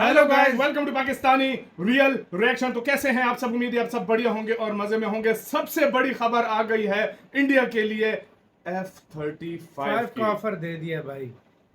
Hello guys, welcome to Pakistani real reaction. तो कैसे हैं आप सब? उम्मीद है आप सब बढ़िया होंगे और मजे में होंगे। सबसे बड़ी खबर आ गई है इंडिया के लिए, F-35 का ऑफर दे दिया भाई।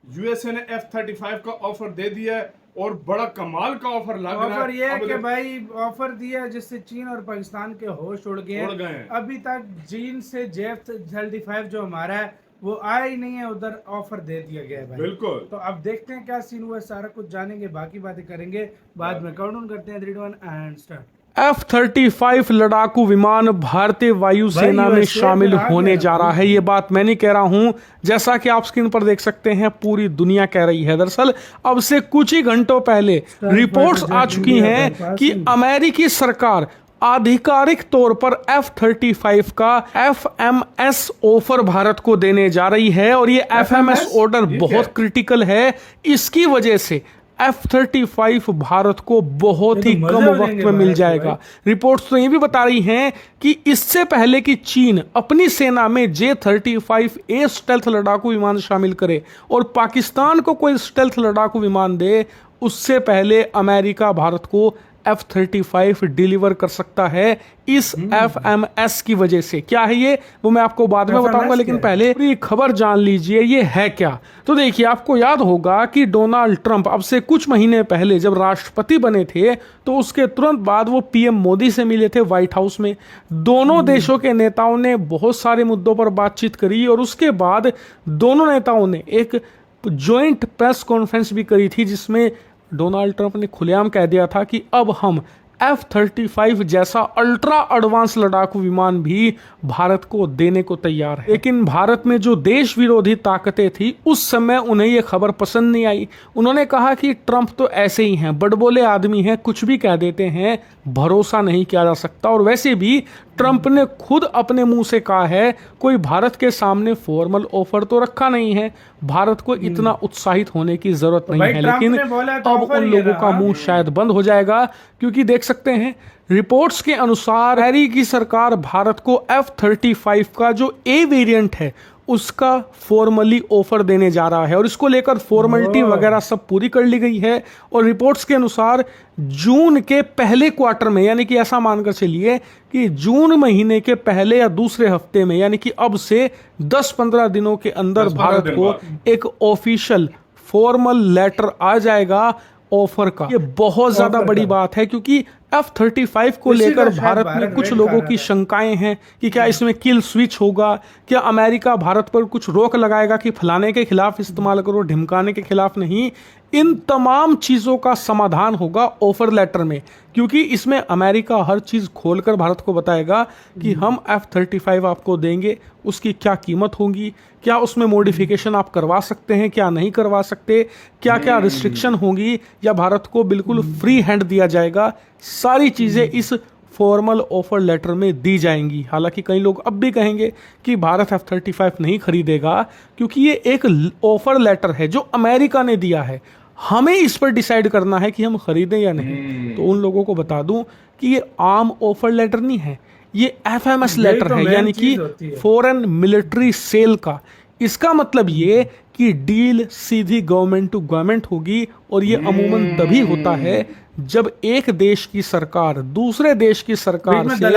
यूएसए ने F-35 का ऑफर दे दिया है और बड़ा कमाल का ऑफर लग रहा है। ऑफर ये है कि भाई ऑफर दिया जिससे चीन और पाकिस्तान के होश उड़ गए हैं। अभी तक चीन से F-35 जो हमारा है वो आया ही नहीं है, उधर ऑफर दे दिया गया है भाई। बिल्कुल। तो अब देखते हैं क्या सीन हुआ है, सारा कुछ जानेंगे, बाकी बातें करेंगे बाद में। काउंटडाउन करते हैं 3, 2, 1 एंड स्टार्ट। F-35 लड़ाकू विमान भारतीय वायुसेना में शामिल होने जा रहा है। ये बात मैं नहीं कह रहा हूं, जैसा कि आप स्क्रीन पर देख सकते हैं पूरी दुनिया कह रही है। दरअसल अब से कुछ ही घंटों पहले रिपोर्ट्स आ चुकी हैं कि अमेरिकी सरकार आधिकारिक तौर पर F-35 का FMS ऑफर भारत को देने जा रही है और ये FMS ऑर्डर बहुत क्रिटिकल है। इसकी वजह से F-35 भारत को बहुत ही कम वक्त में मिल जाएगा। रिपोर्ट्स तो ये भी बता रही हैं कि इससे पहले कि चीन अपनी सेना में J-35A स्टेल्थ लड़ाकू विमान शामिल करे और पाकिस्तान को कोई स्टेल्थ लड़ाकू विमान दे, उससे पहले अमेरिका भारत को F-35 डिलीवर कर सकता है इस FMS की वजह से। क्या है ये, वो मैं आपको बाद में बताऊंगा, लेकिन पहले पूरी खबर जान लीजिए ये है क्या। तो देखिए, आपको याद होगा कि डोनाल्ड ट्रंप अब से कुछ महीने पहले जब राष्ट्रपति बने थे तो उसके तुरंत बाद वो पीएम मोदी से मिले थे व्हाइट हाउस में। दोनों देशों के नेताओं ने बहुत सारे मुद्दों पर बातचीत करी और उसके बाद दोनों नेताओं ने एक ज्वाइंट प्रेस कॉन्फ्रेंस भी करी थी जिसमें डोनाल्ड ट्रंप ने खुलेआम कह दिया था कि अब हम F-35 जैसा अल्ट्रा एडवांस लड़ाकू विमान भी भारत को देने को तैयार है। लेकिन भारत में जो देश विरोधी ताकतें थी उस समय उन्हें यह खबर पसंद नहीं आई। उन्होंने कहा कि ट्रंप तो ऐसे ही हैं, बड़बोले आदमी हैं, कुछ भी कह देते हैं, भरोसा नहीं किया जा सकता। और वैसे भी ट्रंप ने खुद अपने मुंह से कहा है कोई भारत के सामने फॉर्मल ऑफर तो रखा नहीं है, भारत को इतना उत्साहित होने की जरूरत नहीं है। लेकिन अब उन लोगों का मुंह शायद बंद हो जाएगा, क्योंकि देख सकते हैं रिपोर्ट्स के अनुसार अमेरिकी सरकार भारत को F-35 का जो A वेरिएंट है उसका फॉर्मली ऑफर देने जा रहा है और इसको लेकर फॉर्मेलिटी वगैरह सब पूरी कर ली गई है। और रिपोर्ट्स के अनुसार जून के पहले क्वार्टर में, यानी कि ऐसा मानकर चलिए कि जून महीने के पहले या दूसरे हफ्ते में, यानी कि अब से 10-15 दिनों के अंदर भारत को एक ऑफिशियल फॉर्मल लेटर आ जाएगा ऑफर का। ये बहुत ज्यादा बड़ी बात है, क्योंकि F-35 को लेकर भारत में कुछ लोगों की शंकाएं हैं कि क्या इसमें किल स्विच होगा, क्या अमेरिका भारत पर कुछ रोक लगाएगा कि फलाने के खिलाफ इस्तेमाल करो, ढिमकाने के खिलाफ नहीं। इन तमाम चीज़ों का समाधान होगा ऑफर लेटर में, क्योंकि इसमें अमेरिका हर चीज़ खोलकर भारत को बताएगा कि हम F-35 आपको देंगे, उसकी क्या कीमत होगी, क्या उसमें मॉडिफिकेशन आप करवा सकते हैं, क्या नहीं करवा सकते, क्या क्या रिस्ट्रिक्शन होगी, या भारत को बिल्कुल फ्री हैंड दिया जाएगा। सारी चीज़ें इस फॉर्मल ऑफर लेटर में दी जाएंगी। हालांकि कई लोग अब भी कहेंगे कि भारत F-35 नहीं खरीदेगा, क्योंकि ये एक ऑफर लेटर है जो अमेरिका ने दिया है, हमें इस पर डिसाइड करना है कि हम खरीदें या नहीं। तो उन लोगों को बता दूं कि ये आम ऑफर लेटर नहीं है, ये FMS लेटर है, यानी कि फॉरेन मिलिट्री सेल का। इसका मतलब ये कि डील सीधी गवर्नमेंट टू गवर्नमेंट होगी, और ये अमूमन तभी होता है जब एक देश की सरकार दूसरे देश की सरकार से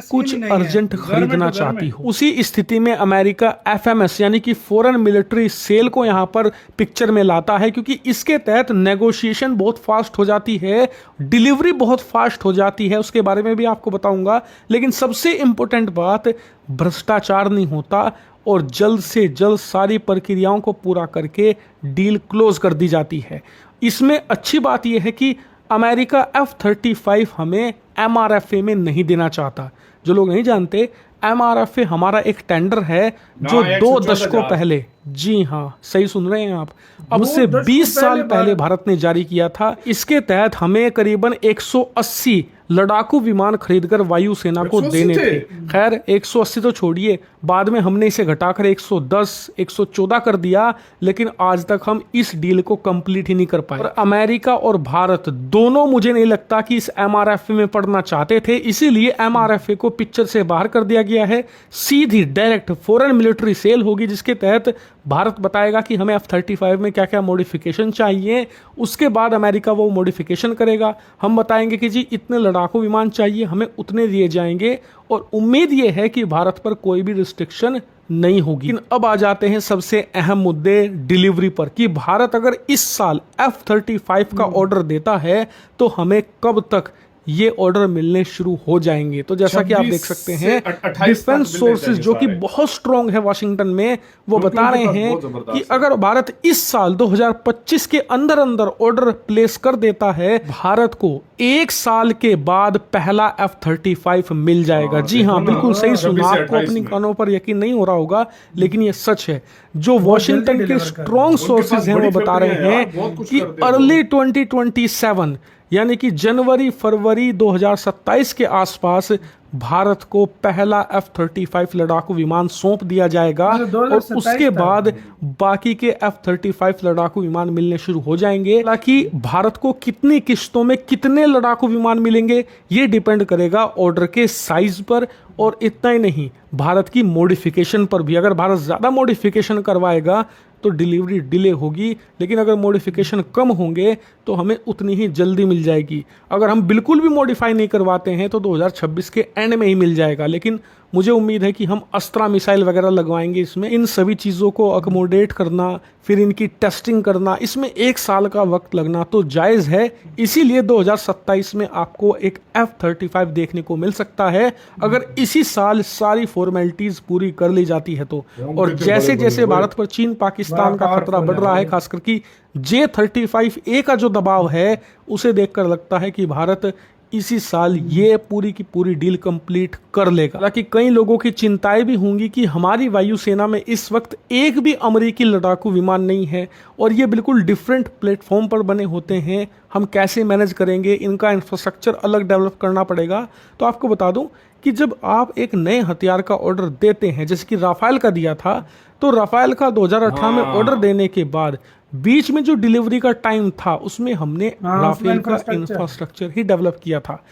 कुछ अर्जेंट खरीदना चाहती हो। उसी स्थिति में अमेरिका FMS यानी कि फॉरेन मिलिट्री सेल को यहाँ पर पिक्चर में लाता है, क्योंकि इसके तहत नेगोशिएशन बहुत फास्ट हो जाती है, डिलीवरी बहुत फास्ट हो जाती है, उसके बारे में भी आपको बताऊंगा। लेकिन सबसे इंपॉर्टेंट बात, भ्रष्टाचार नहीं होता और जल्द से जल्द सारी प्रक्रियाओं को पूरा करके डील क्लोज कर दी जाती है। इसमें अच्छी बात यह है कि अमेरिका F-35 हमें MRFA में नहीं देना चाहता। जो लोग नहीं जानते, MRFA हमारा एक टेंडर है जो 2 दशकों पहले, जी हाँ सही सुन रहे हैं आप, अब से 20 साल पहले भारत ने जारी किया था। इसके तहत हमें करीबन 180 लड़ाकू विमान खरीदकर वायुसेना को देने थे। खैर 180 तो छोड़िए, बाद में हमने इसे घटाकर 110, 114 कर दिया, लेकिन आज तक हम इस डील को कंप्लीट ही नहीं कर पाए। और अमेरिका और भारत दोनों मुझे नहीं लगता कि इस MRFA में पड़ना चाहते थे, इसीलिए MRFA को पिक्चर से बाहर कर दिया गया है। सीधी डायरेक्ट फॉरेन मिलिट्री सेल होगी, जिसके तहत भारत बताएगा कि हमें F-35 में क्या क्या मॉडिफिकेशन चाहिए, उसके बाद अमेरिका वो मॉडिफिकेशन करेगा। हम बताएंगे कि जी इतने लड़ाकू विमान चाहिए, हमें उतने दिए जाएंगे, और उम्मीद ये है कि भारत पर कोई भी रिस्ट्रिक्शन नहीं होगी। लेकिन अब आ जाते हैं सबसे अहम मुद्दे डिलीवरी पर, कि भारत अगर इस साल F-35 का ऑर्डर देता है तो हमें कब तक ये ऑर्डर मिलने शुरू हो जाएंगे। तो जैसा कि आप देख सकते हैं, डिफेंस सोर्सेज जो कि बहुत स्ट्रांग है वाशिंगटन में, वो बता रहे हैं कि अगर भारत इस साल 2025 के अंदर अंदर ऑर्डर प्लेस कर देता है, भारत को 1 साल के बाद पहला F-35 मिल जाएगा। जी हाँ, बिल्कुल सही सुना, आपको अपनी कानों पर यकीन नहीं हो रहा होगा, लेकिन ये सच है। जो वॉशिंगटन के स्ट्रांग सोर्सेज हैं वो बता रहे हैं कि अर्ली 2027 यानी कि जनवरी फरवरी 2027 के आसपास भारत को पहला F-35 लड़ाकू विमान सौंप दिया जाएगा, और उसके बाद बाकी के F-35 लड़ाकू विमान मिलने शुरू हो जाएंगे। हालांकि भारत को कितनी किश्तों में कितने लड़ाकू विमान मिलेंगे ये डिपेंड करेगा ऑर्डर के साइज पर, और इतना ही नहीं, भारत की मॉडिफिकेशन पर भी। अगर भारत ज़्यादा मॉडिफिकेशन करवाएगा तो डिलीवरी डिले होगी, लेकिन अगर मॉडिफिकेशन कम होंगे तो हमें उतनी ही जल्दी मिल जाएगी। अगर हम बिल्कुल भी मॉडिफाई नहीं करवाते हैं तो 2026 के एंड में ही मिल जाएगा। लेकिन मुझे उम्मीद है कि हम अस्त्रा मिसाइल वगैरह लगवाएंगे इसमें। इन सभी चीज़ों को अकोमोडेट करना, फिर इनकी टेस्टिंग करना, इसमें 1 साल का वक्त लगना तो जायज़ है। इसीलिए 2027 में आपको एक F-35 देखने को मिल सकता है, अगर इसी साल सारी फॉर्मेलिटीज़ पूरी कर ली जाती है तो। और जैसे जैसे भारत पर चीन पाकिस्तान का खतरा बढ़ रहा है, खासकर कि J-35A का जो दबाव है, उसे देखकर लगता है कि भारत इसी साल ये पूरी की पूरी डील कंप्लीट कर लेगा। हालांकि कई लोगों की चिंताएं भी होंगी कि हमारी वायुसेना में इस वक्त एक भी अमेरिकी लड़ाकू विमान नहीं है, और ये बिल्कुल डिफरेंट प्लेटफॉर्म पर बने होते हैं, हम कैसे मैनेज करेंगे, इनका इंफ्रास्ट्रक्चर अलग डेवलप करना पड़ेगा। तो आपको बता दूं कि जब आप एक नए हथियार का ऑर्डर देते हैं, जैसे कि राफेल का दिया था, तो राफेल का 2018 में ऑर्डर देने के बाद बीच में जो डिलीवरी का टाइम था, उसमें हमने राफेल का इंफ्रास्ट्रक्चर ही डेवलप किया था।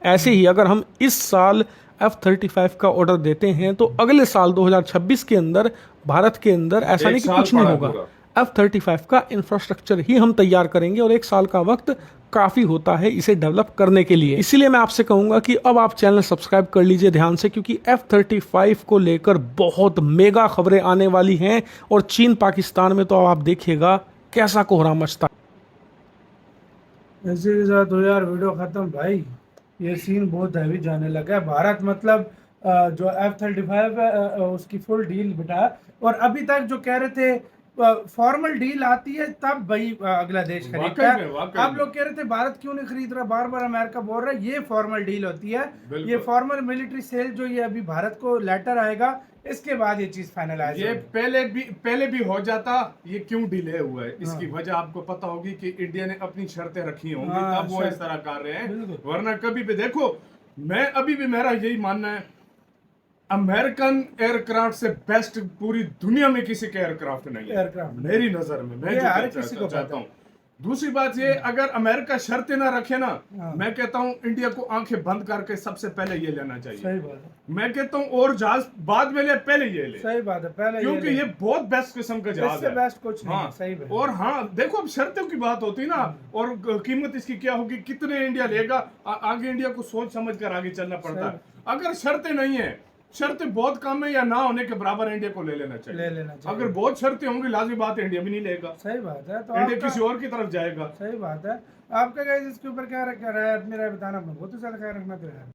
ऐसे ही अगर हम इस साल F-35 का ऑर्डर देते हैं तो अगले साल 2026 के अंदर भारत के अंदर ऐसा नहीं कि कुछ नहीं होगा, F-35 का इंफ्रास्ट्रक्चर ही हम तैयार करेंगे, और 1 साल का वक्त काफ़ी होता है इसे डेवलप करने के लिए। इसीलिए मैं आपसे कहूंगा कि अब आप चैनल सब्सक्राइब कर लीजिए ध्यान से, क्योंकि F-35 को लेकर बहुत मेगा खबरें आने वाली हैं, और चीन पाकिस्तान में तो आप देखिएगा कैसा कोहरा मचता। इसी के साथ हो यार वीडियो खत्म भाई। ये सीन बहुत हैवी जाने लगा है। भारत मतलब जो F-35 है उसकी फुल डील बिठा, और अभी तक जो कह रहे थे फॉर्मल डील आती है तब भाई अगला देश खरीदता है। आप लोग कह रहे थे भारत क्यों नहीं खरीद रहा, बार बार अमेरिका बोल रहा है, ये फॉर्मल डील होती है। ये फॉर्मल मिलिट्री सेल जो ये अभी भारत को लेटर आएगा, इसके बाद ये चीज फाइनलाइज। ये पहले भी हो जाता, ये क्यों डिले हुआ है, इसकी वजह आपको पता होगी कि इंडिया ने अपनी शर्तें रखी होंगी, तब वो इस तरह कर रहे हैं। वरना कभी भी देखो, मैं अभी भी मेरा यही मानना है, अमेरिकन एयरक्राफ्ट से बेस्ट पूरी दुनिया में किसी के एयरक्राफ्ट नहीं है मेरी नजर में। मैं जो चाहता हूँ, दूसरी बात ये, अगर अमेरिका शर्तें ना रखे ना, मैं कहता हूँ इंडिया को आंखें बंद करके सबसे पहले ये लेना चाहिए। सही बात है। मैं कहता हूँ और जहाज बाद में ले, पहले ये ले। सही बात है, पहले क्योंकि ये बहुत बेस्ट किस्म का जहाज है, बेस्ट कुछ नहीं। सही बात। और हाँ देखो, अब शर्तों की बात होती ना, और कीमत इसकी क्या होगी, कितने इंडिया लेगा, आगे इंडिया को सोच समझ कर आगे चलना पड़ता है। अगर शर्तें नहीं है, शर्तें बहुत कम है या ना होने के बराबर, इंडिया को ले लेना चाहिए। अगर बहुत शर्तें होंगी, लाजमी बात है इंडिया भी नहीं लेगा। सही बात है, तो इंडिया किसी और की तरफ जाएगा। सही बात है। आपका गाइस इसके ऊपर क्या राय है, अपनी राय बताना। बहुत ही ज्यादा ख्याल रखना तो है।